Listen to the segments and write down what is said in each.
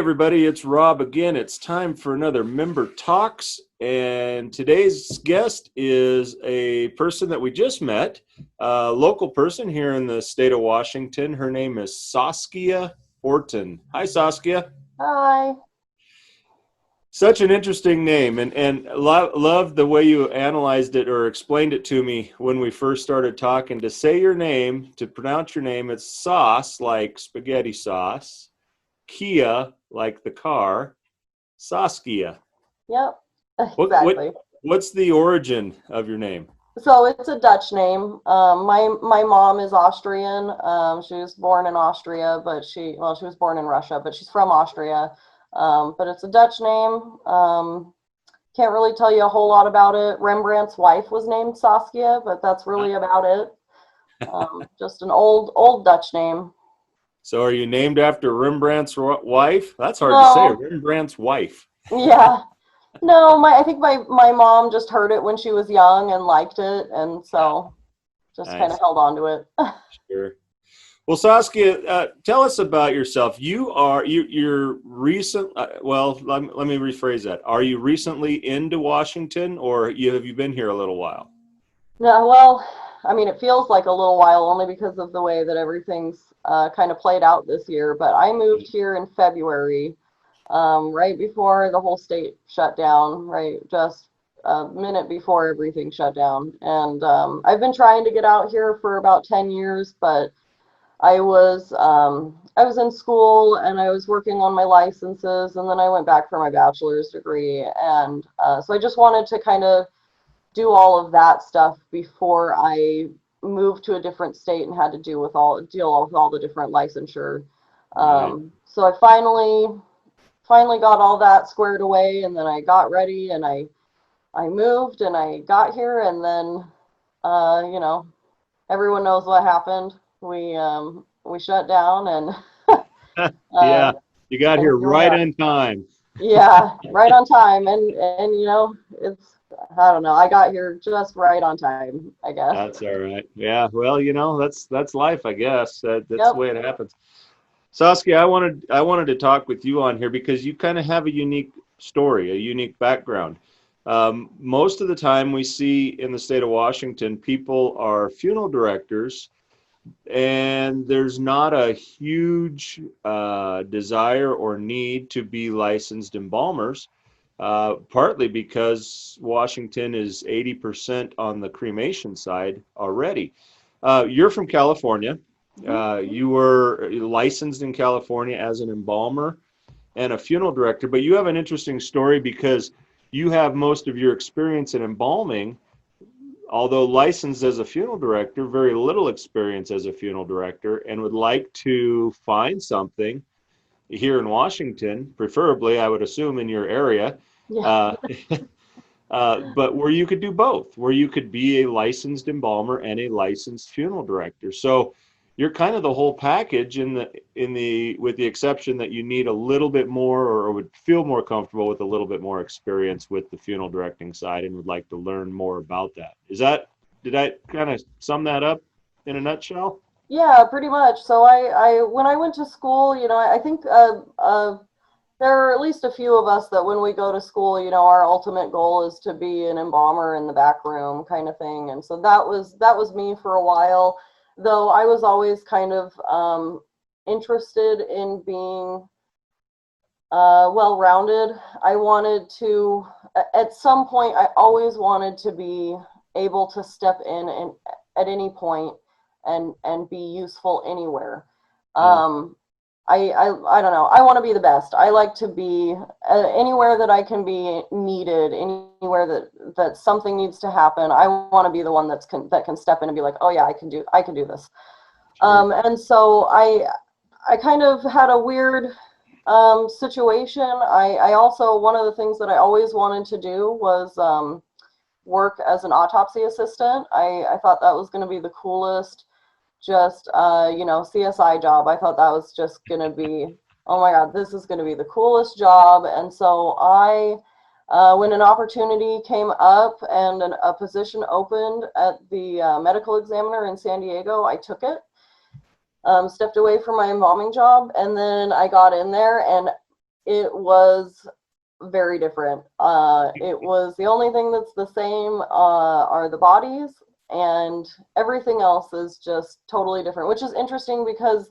everybody, it's Rob again. It's time for another Member Talks, and today's guest is a person that we just met, a local person here in the state of Washington. Her name is Saskia Orton. Hi, Saskia. Hi. Such an interesting name, and love the way you analyzed it or explained it to me when we first started talking. To say your name, to pronounce your name, it's sauce, like spaghetti sauce, Kia, like the car, Saskia. Yep, What what exactly. what's the origin of your name? So it's a Dutch name. My mom is Austrian. She was born in Austria, but she was born in Russia, but she's from Austria. But it's a Dutch name. Can't really tell you a whole lot about it. Rembrandt's wife was named Saskia, but that's really about it. Just an old Dutch name. So are you named after Rembrandt's wife? That's hard to say. No, Rembrandt's wife. yeah. No, I think my mom just heard it when she was young and liked it, and so just kind of Nice. held on to it. Sure. Well, Saskia, tell us about yourself. You're recent. Well, let me rephrase that. Are you recently into Washington, or have you been here a little while? No, well, I mean, it feels like a little while only because of the way that everything's kind of played out this year. But I moved here in February, right before the whole state shut down, right, just a minute before everything shut down. And I've been trying to get out here for about 10 years, but I was in school and I was working on my licenses, and then I went back for my bachelor's degree, and so I just wanted to kind of do all of that stuff before I moved to a different state and had to deal with all the different licensure. Right. So I finally got all that squared away, and then I got ready and I moved and I got here, and then you know, everyone knows what happened. We shut down, and Yeah, uh, you got and here here we right are. on time. Yeah, right on time, and it's, I don't know, I got here just right on time, I guess. That's all right. Yeah, well, that's life, I guess. That's the Yep. way it happens. Saskia, I wanted to talk with you on here because you kind of have a unique story, a unique background. Most of the time we see in the state of Washington, people are funeral directors, and there's not a huge desire or need to be licensed embalmers, partly because Washington is 80% on the cremation side already. You're from California. Mhm. You were licensed in California as an embalmer and a funeral director, but you have an interesting story because you have most of your experience in embalming, although licensed as a funeral director, very little experience as a funeral director, and would like to find something here in Washington, preferably, I would assume, in your area, Yeah. uh, but where you could do both, where you could be a licensed embalmer and a licensed funeral director. So you're kind of the whole package with the exception that you need a little bit more, or would feel more comfortable with a little bit more experience with the funeral directing side and would like to learn more about that. Did I kind of sum that up in a nutshell? Yeah, pretty much. So when I went to school, I think there are at least a few of us that when we go to school, our ultimate goal is to be an embalmer in the back room kind of thing. And so that was me for a while, though I was always kind of interested in being well-rounded. I wanted to, at some point, I always wanted to be able to step in and at any point and be useful anywhere. Yeah. Um, I don't know. I want to be the best. I like to be anywhere that I can be needed, anywhere that something needs to happen. I want to be the one that can step in and be like, oh yeah, I can do this. Sure. And so I kind of had a weird situation. I also, one of the things that I always wanted to do was work as an autopsy assistant. I thought that was going to be the coolest, just CSI job. I thought that was just going to be, oh my God, this is going to be the coolest job. And so when an opportunity came up and a position opened at the medical examiner in San Diego, I took it. Stepped away from my embalming job, and then I got in there, and it was very different. It was the only thing that's the same are the bodies, and everything else is just totally different, which is interesting because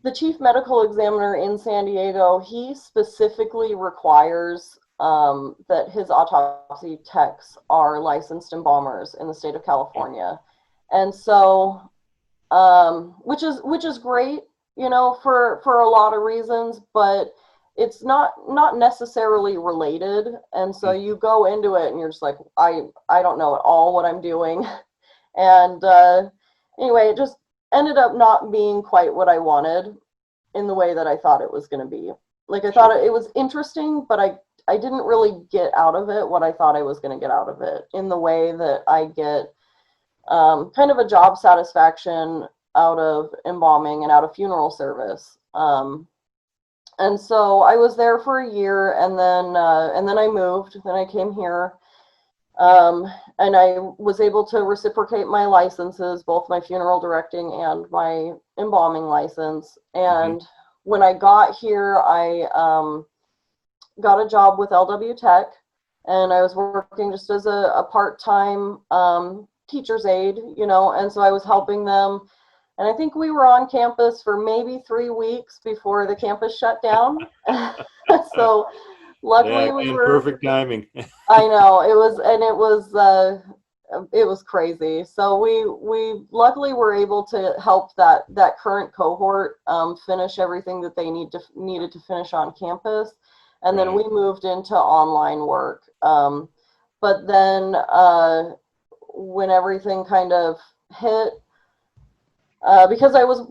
the chief medical examiner in San Diego, he specifically requires that his autopsy techs are licensed embalmers in the state of California. And so, which is great, you know, for a lot of reasons, but it's not necessarily related. And so you go into it and you're just like, I don't know at all what I'm doing. And anyway, it just ended up not being quite what I wanted in the way that I thought it was going to be. Like I thought it was interesting, but I didn't really get out of it what I thought I was going to get out of it in the way that I get kind of a job satisfaction out of embalming and out of funeral service. And so I was there for a year, and then I moved. Then I came here, and I was able to reciprocate my licenses, both my funeral directing and my embalming license. And when I got here, I got a job with LW Tech, and I was working just as a part-time teacher's aide, you know, and so I was helping them. And I think we were on campus for maybe 3 weeks before the campus shut down. So luckily we were perfect timing. I know it was crazy. So we luckily were able to help that current cohort finish everything that they needed to finish on campus, and then we moved into online work. But then when everything kind of hit, because I was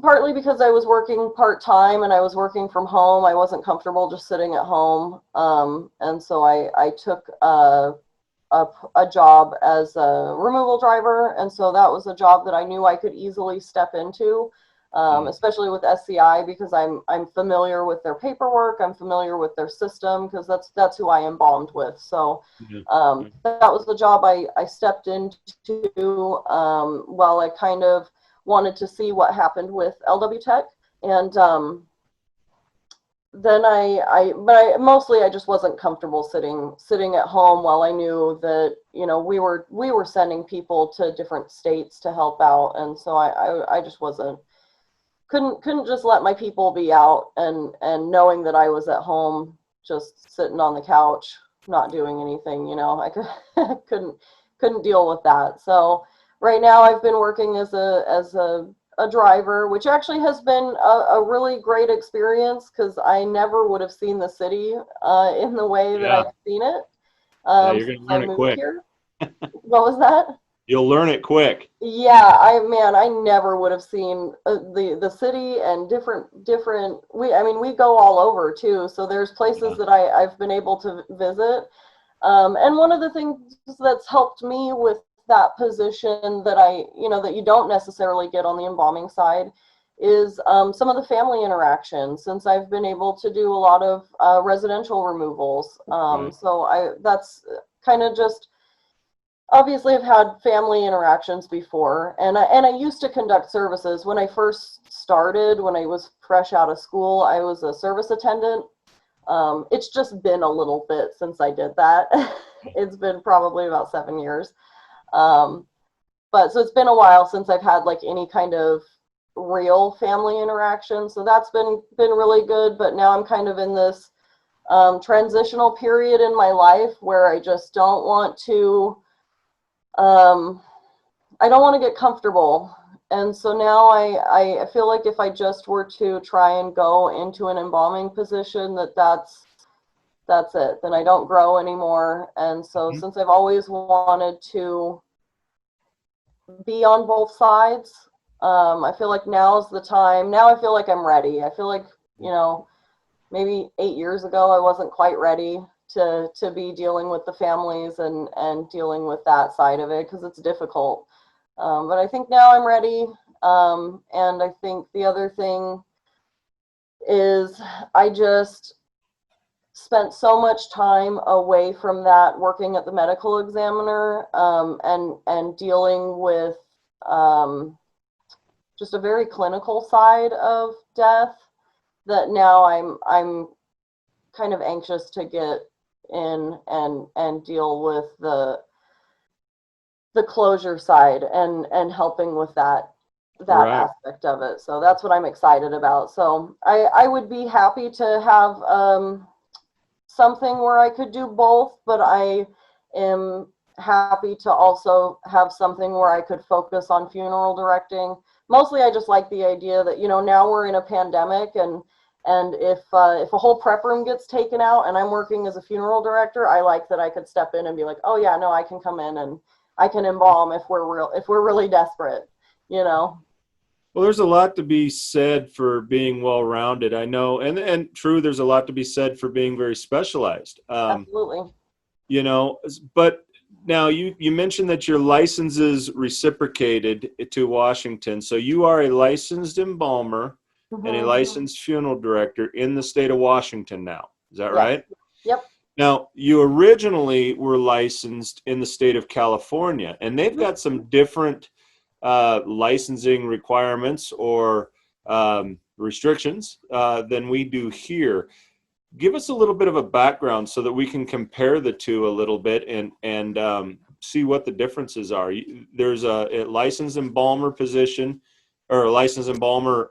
working part-time and I was working from home, I wasn't comfortable just sitting at home. And so I took a job as a removal driver. And so that was a job that I knew I could easily step into, especially with SCI, because I'm familiar with their paperwork. I'm familiar with their system, because that's who I embalmed with. So that was the job I stepped into while I kind of wanted to see what happened with LW Tech. And then but mostly I just wasn't comfortable sitting at home while I knew that, you know, we were sending people to different states to help out. And so I just couldn't just let my people be out and knowing that I was at home just sitting on the couch not doing anything, you know. I couldn't deal with that. So right now I've been working as a driver, which actually has been a really great experience, because I never would have seen the city in the way that I've seen it you're since gonna I learn it moved quick. here. What was that? You'll learn it quick. Yeah, I never would have seen the city and different we go all over too, so there's places that I've been able to visit. And one of the things that's helped me with that position that that you don't necessarily get on the embalming side is some of the family interaction, since I've been able to do a lot of residential removals. So that's kind of just, obviously I've had family interactions before, and I used to conduct services. When I first started, when I was fresh out of school, I was a service attendant. It's just been a little bit since I did that. It's been probably about 7 years. But so it's been a while since I've had like any kind of real family interaction. So that's been really good. But now I'm kind of in this transitional period in my life where I just don't want to, I don't want to get comfortable. And so now I feel like if I just were to try and go into an embalming position, that's it. Then I don't grow anymore. And so since I've always wanted to be on both sides, I feel like now's the time. Now I feel like I'm ready. I feel like, you know, maybe 8 years ago I wasn't quite ready to be dealing with the families and dealing with that side of it, because it's difficult. But I think now I'm ready. And I think the other thing is I just spent so much time away from that working at the medical examiner, and dealing with just a very clinical side of death, that now I'm kind of anxious to get in and deal with the closure side and helping with that Right. aspect of it. So that's what I'm excited about. So I would be happy to have something where I could do both, but I am happy to also have something where I could focus on funeral directing. Mostly I just like the idea that, you know, now we're in a pandemic, and if a whole prep room gets taken out and I'm working as a funeral director, I like that I could step in and be like, oh yeah, no, I can come in and I can embalm if we're really desperate, you know. Well, there's a lot to be said for being well-rounded. I know, and true, there's a lot to be said for being very specialized. Absolutely. You know, but now you mentioned that your license is reciprocated to Washington, so you are a licensed embalmer and a Hmm. licensed funeral director in the state of Washington now. Is that Yes. right? Yep. Now, you originally were licensed in the state of California, and they've got some different licensing requirements or restrictions than we do here. Give us a little bit of a background so that we can compare the two a little bit and see what the differences are. There's a licensed embalmer position or a licensed embalmer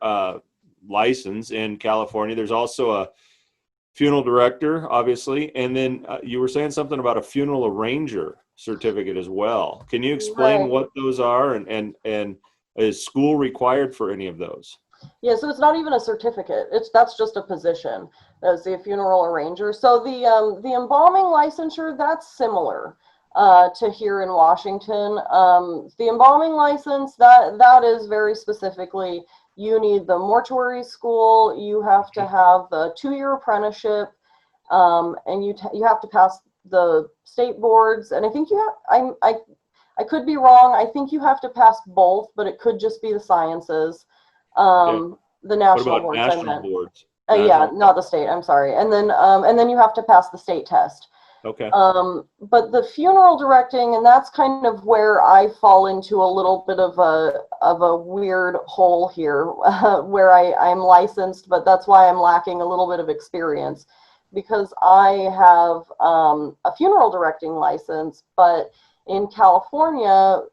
license in California. There's also a funeral director, obviously, and then you were saying something about a funeral arranger certificate as well. Can you explain Right. what those are and is school required for any of those? Yeah, so it's not even a certificate. That's just a position as the funeral arranger. So the embalming licensure, that's similar to here in Washington. The embalming license, that is very specifically, you need the mortuary school, you have to have the 2-year apprenticeship, and you have to pass the state boards. And I think you have, I could be wrong. I think you have to pass both, but it could just be the sciences. Yeah. The What national about boards, I national meant. boards? Yeah, National? not the state. I'm sorry. And then you have to pass the state test. Okay. But the funeral directing, and that's kind of where I fall into a little bit of a weird hole here, where I'm licensed, but that's why I'm lacking a little bit of experience, because I have a funeral directing license, but in California,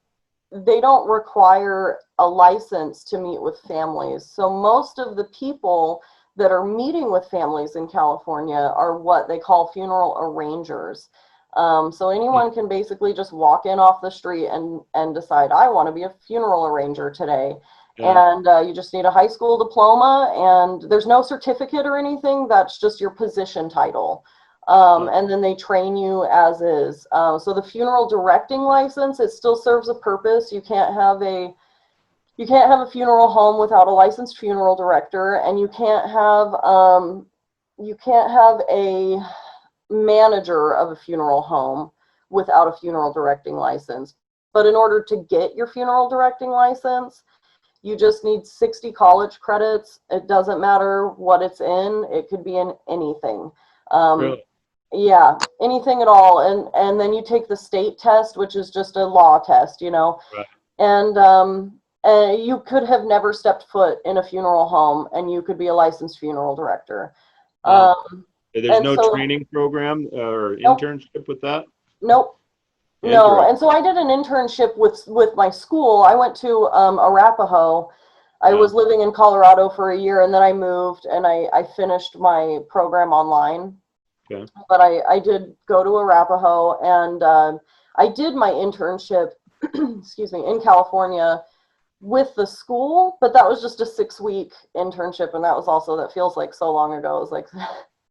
they don't require a license to meet with families. So most of the people that are meeting with families in California are what they call funeral arrangers. So Hmm. anyone can basically just walk in off the street and decide, I want to be a funeral arranger today. Yeah. And you just need a high school diploma, and there's no certificate or anything. That's just your position title. Oh, And then they train you as is. So the funeral directing license, it still serves a purpose. You can't have a funeral home without a licensed funeral director, and you can't have a manager of a funeral home without a funeral directing license. But in order to get your funeral directing license, you just need 60 college credits. It doesn't matter what it's in. It could be in anything. Um, really? yeah, anything at all. And then you take the state test, which is just a law test, you know. Right. And you could have never stepped foot in a funeral home, and you could be a licensed funeral director. Wow. Um, There's and no so, training program or nope, internship with that? nope, no. Interesting. And so I did an internship with my school. I went to Arapahoe. I Yeah. was living in Colorado for a year, and then I moved, and I finished my program online. Okay. But I did go to Arapahoe, and I did my internship, excuse me, in California with the school, but that was just a 6-week internship, and that feels like so long ago. It was like,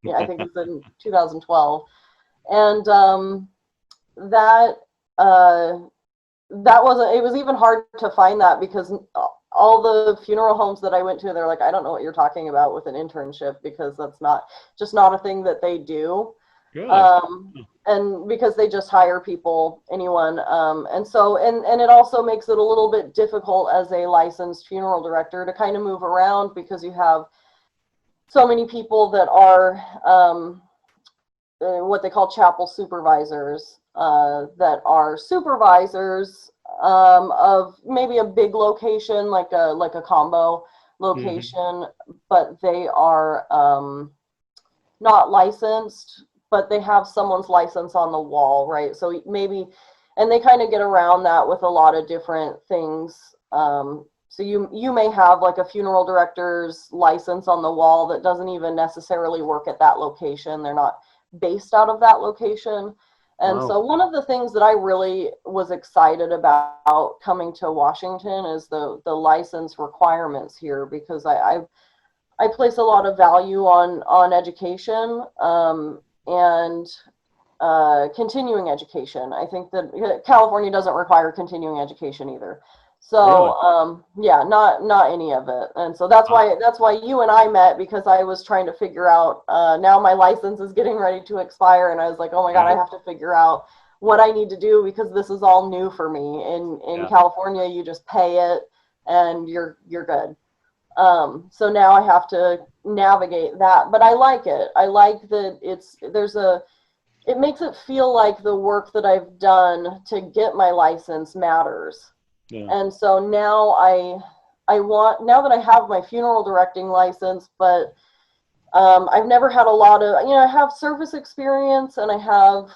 yeah, I think it was in 2012, and that uh, that wasn't. It was even hard to find that because all the funeral homes that I went to, they're like, I don't know what you're talking about with an internship, because that's not a thing that they do. Really? um, and because they just hire people, anyone, and so and it also makes it a little bit difficult as a licensed funeral director to kind of move around, because you have so many people that are what they call chapel supervisors, that are supervisors of maybe a big location, like a combo Hmm. location, but they are not licensed, but they have someone's license on the wall, right? So maybe, and they kind of get around that with a lot of different things. So you may have like a funeral director's license on the wall that doesn't even necessarily work at that location. They're not based out of that location. And Wow. so one of the things that I really was excited about coming to Washington is the license requirements here, because I place a lot of value on education, and continuing education. I think that California doesn't require continuing education either. Really? So yeah, not any of it. And so that's why you and I met, because I was trying to figure out, now my license is getting ready to expire, and I was like, oh my God, I Right. have to figure out what I need to do, because this is all new for me. In Yeah. California, you just pay it and you're good. So now I have to navigate that, but I like it. I like that it makes it feel like the work that I've done to get my license matters. Yeah. And so now I want, now that I have my funeral directing license, but I've never had a lot of, I have service experience and I have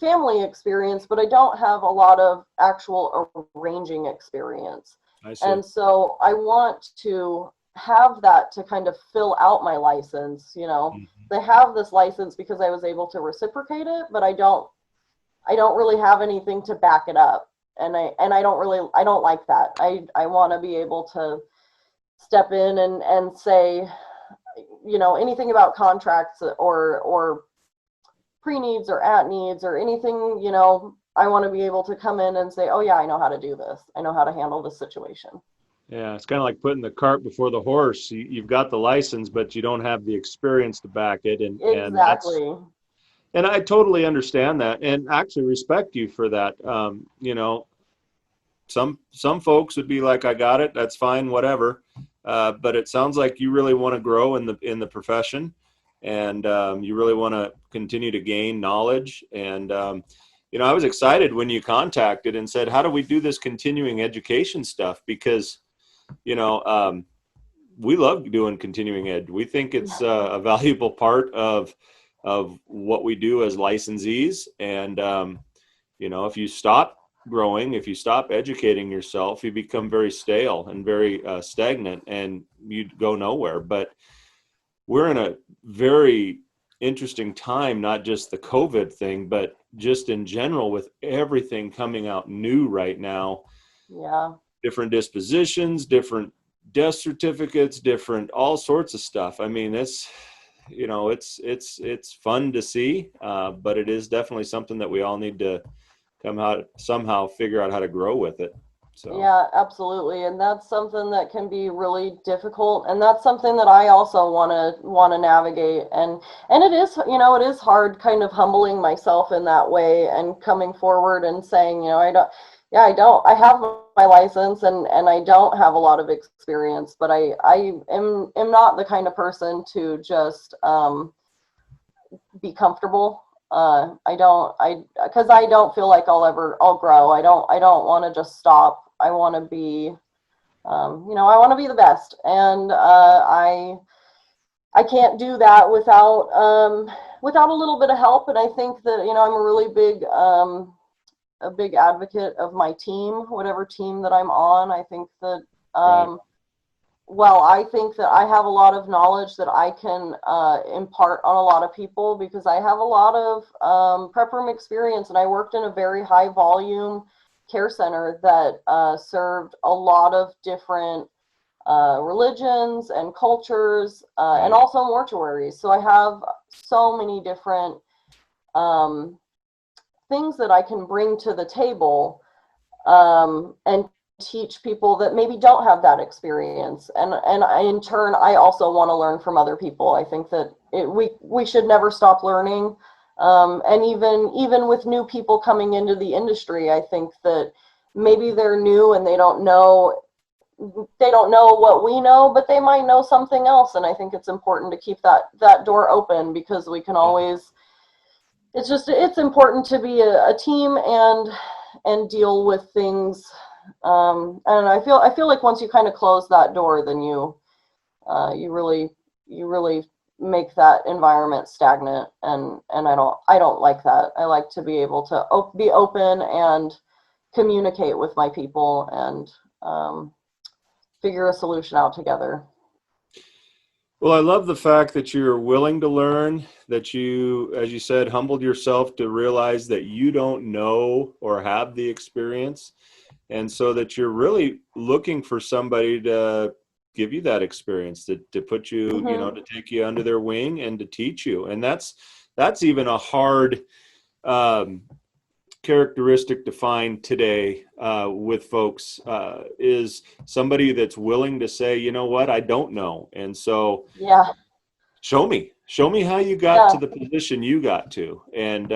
family experience, but I don't have a lot of actual arranging experience. I see. And so I want to have that to kind of fill out my license. Mhm. They have this license because I was able to reciprocate it, but I don't really have anything to back it up. And I don't like that. I want to be able to step in and say, anything about contracts or pre-needs or at needs or anything, I want to be able to come in and say, oh yeah, I know how to do this. I know how to handle this situation. Yeah, it's kind of like putting the cart before the horse. You've got the license, but you don't have the experience to back it, and that's Exactly. and I totally understand that, and actually respect you for that. Some folks would be like, I got it, that's fine, whatever. But it sounds like you really want to grow in the profession, and you really want to continue to gain knowledge. And I was excited when you contacted and said, how do we do this continuing education stuff? Because you know we love doing continuing ed. We think it's a valuable part of what we do as licensees. And if you stop growing, if you stop educating yourself, you become very stale and very stagnant, and you go nowhere. But we're in a very interesting time, not just the COVID thing, but just in general with everything coming out new right now. Yeah. Different dispositions, different death certificates, different all sorts of stuff. I mean, it's fun to see, but it is definitely something that we all need to come out somehow figure out how to grow with it. So Yeah, absolutely. And that's something that can be really difficult. And that's something that I also want to navigate. And it is hard kind of humbling myself in that way and coming forward and saying, I have my license and I don't have a lot of experience, but I am not the kind of person to just be comfortable. Because I don't feel like I'll grow. I don't want to just stop. I want to be, I want to be the best. And I can't do that without a little bit of help. And I think that, I'm a big advocate of my team, whatever team that I'm on. I think that, right. I think that I have a lot of knowledge that I can impart on a lot of people, because I have a lot of prep room experience, and I worked in a very high volume care center that served a lot of different religions and cultures, and Right. also mortuaries. So I have so many different um, things that I can bring to the table, and teach people that maybe don't have that experience. And in turn, I also want to learn from other people. I think that we should never stop learning. And even with new people coming into the industry, I think that maybe they're new and they don't know what we know, but they might know something else. And I think it's important to keep that door open, because we can Yeah. always, it's important to be a team and deal with things. I don't know. I feel like once you kind of close that door, then you really make that environment stagnant, and I don't like that. I like to be able to be open and communicate with my people and figure a solution out together. Well, I love the fact that you're willing to learn, that you, as you said, humbled yourself to realize that you don't know or have the experience. And so that you're really looking for somebody to give you that experience, to put you, Mm-hmm. to take you under their wing and to teach you. And that's even a hard um, characteristic to find today with folks, is somebody that's willing to say, you know what, I don't know. And so Yeah, show me how you got yeah. to the position you got to. And,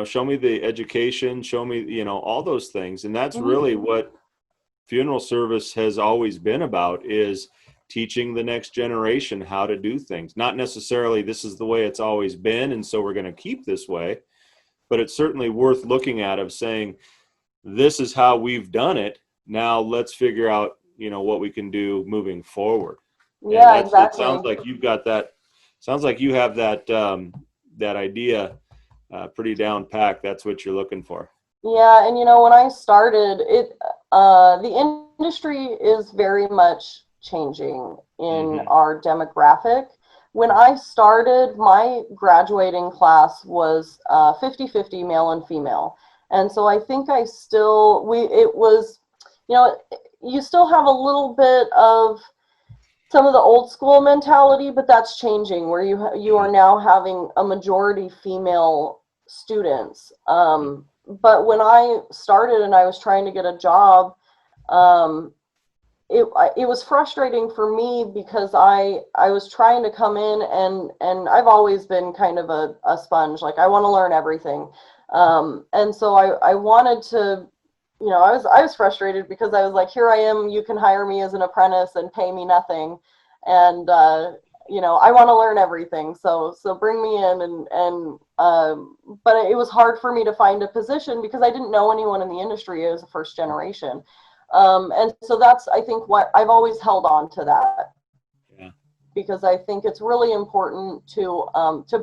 show me the education, show me, all those things. And that's Mm-hmm. really what funeral service has always been about, is teaching the next generation how to do things. Not necessarily this is the way it's always been, and so we're going to keep this way, but it's certainly worth looking at, of saying, this is how we've done it. Now let's figure out, what we can do moving forward. And Yeah, it sounds exactly. like you've got that, sounds like you have that, that idea pretty down packed. That's what you're looking for. Yeah, and when I started, the industry is very much changing in Hmm. our demographic. When I started, my graduating class was 50-50 male and female. And so I think it was, you know, you still have a little bit of some of the old school mentality, but that's changing where you are now having a majority female students. But when I started and I was trying to get a job, um, it was frustrating for me because I was trying to come in, and I've always been kind of a sponge. Like, I want to learn everything. And so I wanted to, I was frustrated because I was like, here I am, you can hire me as an apprentice and pay me nothing. And, I want to learn everything. So bring me in, but it was hard for me to find a position because I didn't know anyone in the industry as a first generation. And so that's, I think, what I've always held on to that, Yeah. because I think it's really important to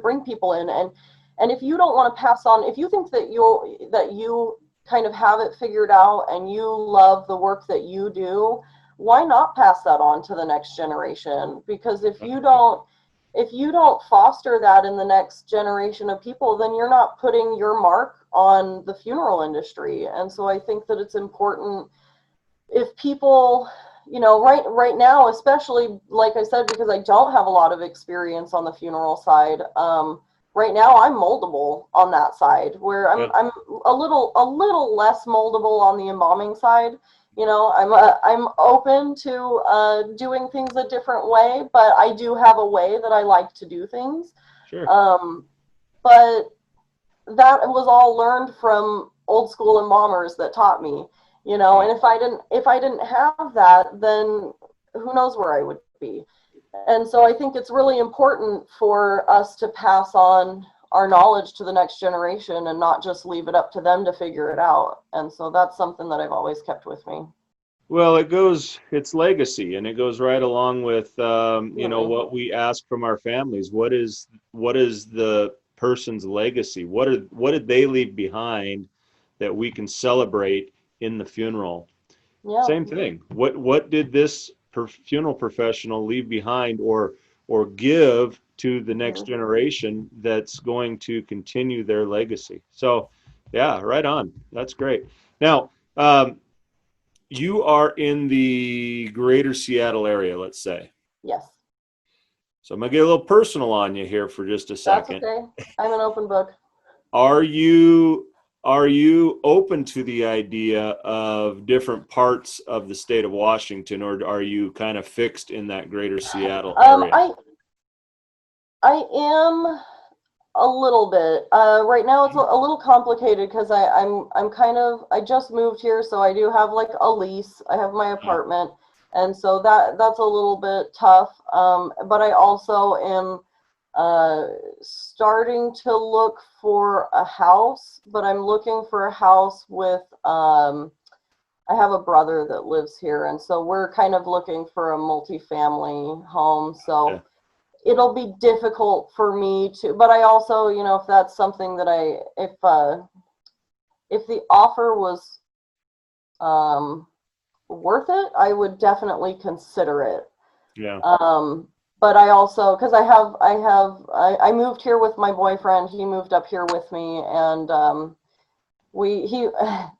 bring people in, and if you don't want to pass on, if you think that you kind of have it figured out and you love the work that you do, why not pass that on to the next generation? Because if you don't foster that in the next generation of people, then you're not putting your mark on the funeral industry. And so I think that it's important, if people, right now, especially, like I said, because I don't have a lot of experience on the funeral side, right now I'm moldable on that side, where i'm Yeah. i'm a little less moldable on the embalming side. I'm open to doing things a different way, but I do have a way that I like to do things. Sure. um, but that was all learned from old school embalmers that taught me. Right. And if I didn't have that, then who knows where I would be. And so I think it's really important for us to pass on our knowledge to the next generation and not just leave it up to them to figure it out. And so that's something that I've always kept with me. Well, it's legacy, and it goes right along with, Absolutely. what we ask from our families. What is the person's legacy? What did they leave behind that we can celebrate in the funeral? Yeah. Same thing. What did this funeral professional leave behind, or give to the next Hmm. generation that's going to continue their legacy? So, yeah, right on. That's great. Now, you are in the greater Seattle area, let's say. Yes. So I'm gonna get a little personal on you here for just a That's second. okay. I'm an open book. Are you open to the idea of different parts of the state of Washington, or are you kind of fixed in that greater Seattle Um, area? I I am a little bit. Right now it's a little complicated because I'm kind of, I just moved here, so I do have like a lease. I have my Uh, apartment, and so that's a little bit tough. But I also am starting to look for a house, but I'm looking for a house with I have a brother that lives here, and so we're kind of looking for a multifamily home. yeah. So it'll be difficult for me to, but I also, if that's something that if the offer was worth it, I would definitely consider it. Yeah. But I also, because I moved here with my boyfriend. He moved up here with me, and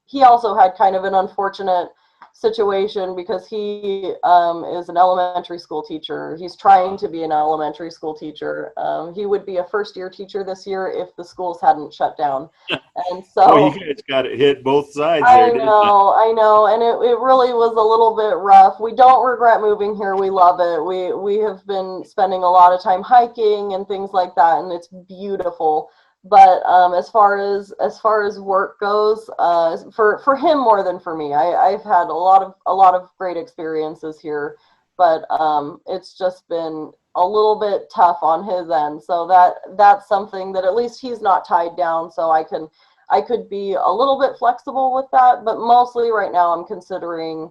he also had kind of an unfortunate situation because he is an elementary school teacher. He's trying to be an elementary school teacher. He would be a first-year teacher this year if the schools hadn't shut down. And Oh, you so guys got it hit both sides there, didn't you? I know, and it really was a little bit rough. We don't regret moving here. We love it. We have been spending a lot of time hiking and things like that, and it's beautiful. But as far as work goes, for him more than for me, I've had a lot of great experiences here, but it's just been a little bit tough on his end. So that's something that at least he's not tied down, so I could be a little bit flexible with that, but mostly right now I'm considering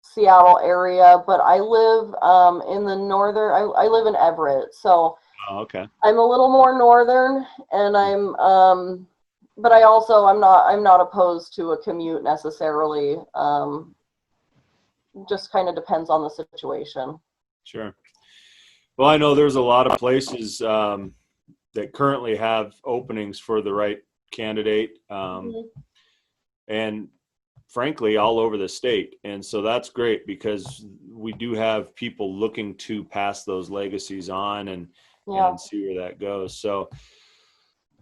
Seattle area. But I live in the northern. I live in Everett, so. Oh, okay. I'm a little more northern, and but I'm not opposed to a commute necessarily. Just kind of depends on the situation. Sure. Well, I know there's a lot of places that currently have openings for the right candidate, and frankly, all over the state. And so that's great because we do have people looking to pass those legacies on and see where that goes. So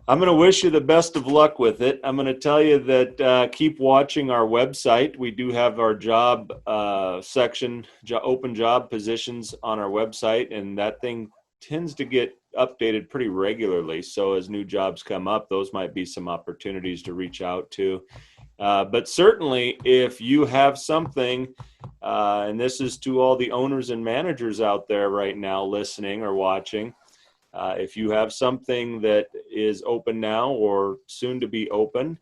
I'm going to wish you the best of luck with it. I'm going to tell you that keep watching our website. We do have our job section, open job positions on our website, and that thing tends to get updated pretty regularly. So as new jobs come up, those might be some opportunities to reach out to. But certainly if you have something, and this is to all the owners and managers out there right now listening or watching, if you have something that is open now or soon to be open,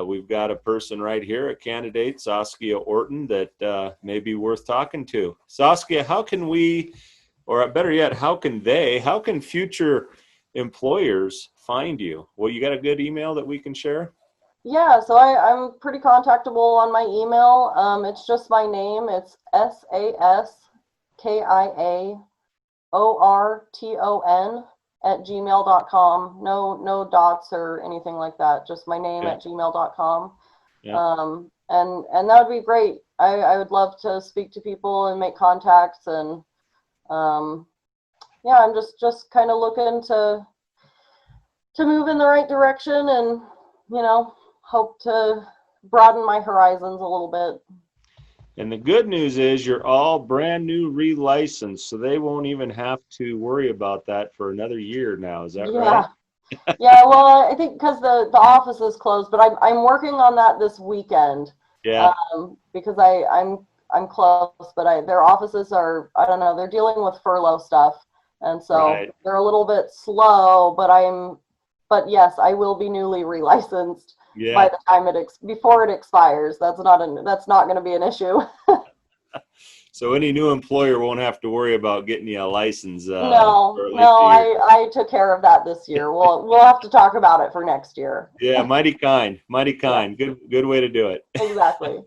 we've got a person right here, a candidate, Saskia Orton, that may be worth talking to. Saskia, how can we, or better yet, how can future employers find you? Well, you got a good email that we can share? Yeah, so I'm pretty contactable on my email. It's just my name. It's saskiaorton@gmail.com. No dots or anything like that. Just my name at gmail.com. Yeah. And that would be great. I would love to speak to people and make contacts, and yeah, I'm just kind of looking to move in the right direction, and hope to broaden my horizons a little bit. And the good news is you're all brand new relicensed, so they won't even have to worry about that for another year now. Is that right? Yeah, well, I think because the office is closed, but I'm working on that this weekend. Yeah. Because I'm close, but their offices are, I don't know, they're dealing with furlough stuff, and so they're a little bit slow. But yes, I will be newly relicensed by the time before it expires. That's not going to be an issue. So any new employer won't have to worry about getting you a license. No, I took care of that this year. We'll have to talk about it for next year. Yeah, mighty kind. Yeah. Good way to do it. Exactly.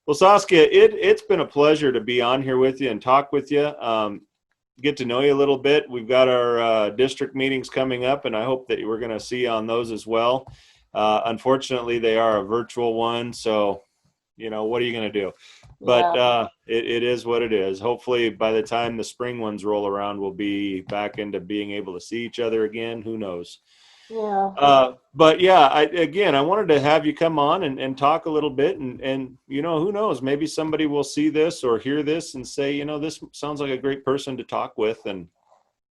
Well, Saskia, it's been a pleasure to be on here with you and talk with you. Get to know you a little bit. We've got our district meetings coming up, and I hope that we're going to see you on those as well. Unfortunately, they are a virtual one, so what are you going to do? But it is what it is. Hopefully, by the time the spring ones roll around, we'll be back into being able to see each other again. Who knows? Yeah. But yeah, I wanted to have you come on and talk a little bit, and who knows, maybe somebody will see this or hear this and say, this sounds like a great person to talk with, and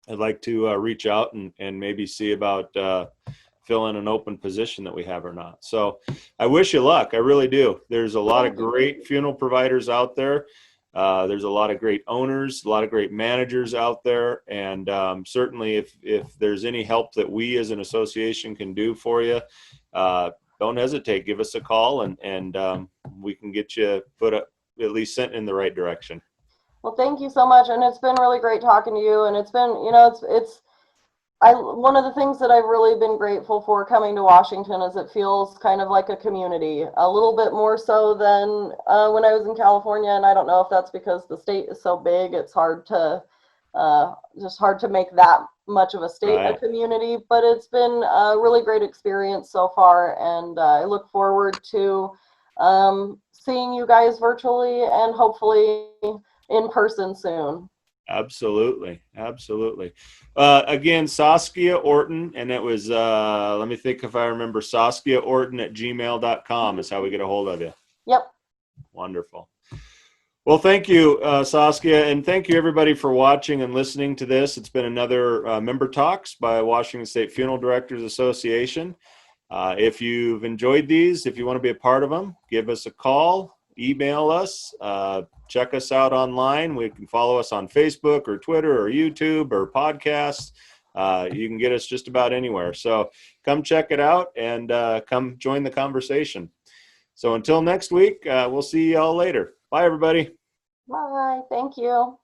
I'd like to reach out and maybe see about filling an open position that we have or not. So I wish you luck. I really do. There's a lot of great funeral providers out there. There's a lot of great owners, a lot of great managers out there. And certainly if there's any help that we as an association can do for you, don't hesitate. Give us a call and we can get you at least sent in the right direction. Well, thank you so much, and it's been really great talking to you. And it's been, it's one of the things that I've really been grateful for coming to Washington is it feels kind of like a community, a little bit more so than when I was in California. And I don't know if that's because the state is so big, it's hard to just hard to make that much of a state a Right. community. But it's been a really great experience so far, and I look forward to seeing you guys virtually and hopefully in person soon. Absolutely. Absolutely. Again, Saskia Orton, and it was, let me think if I remember, Saskia Orton at gmail.com is how we get a hold of you. Yep. Wonderful. Well, thank you, Saskia, and thank you everybody for watching and listening to this. It's been another Member Talks by Washington State Funeral Directors Association. If you've enjoyed these, if you want to be a part of them, give us a call, email us, check us out online. We can follow us on Facebook or Twitter or YouTube or podcasts. You can get us just about anywhere. So come check it out and come join the conversation. So until next week, we'll see you all later. Bye, everybody. Bye. Thank you.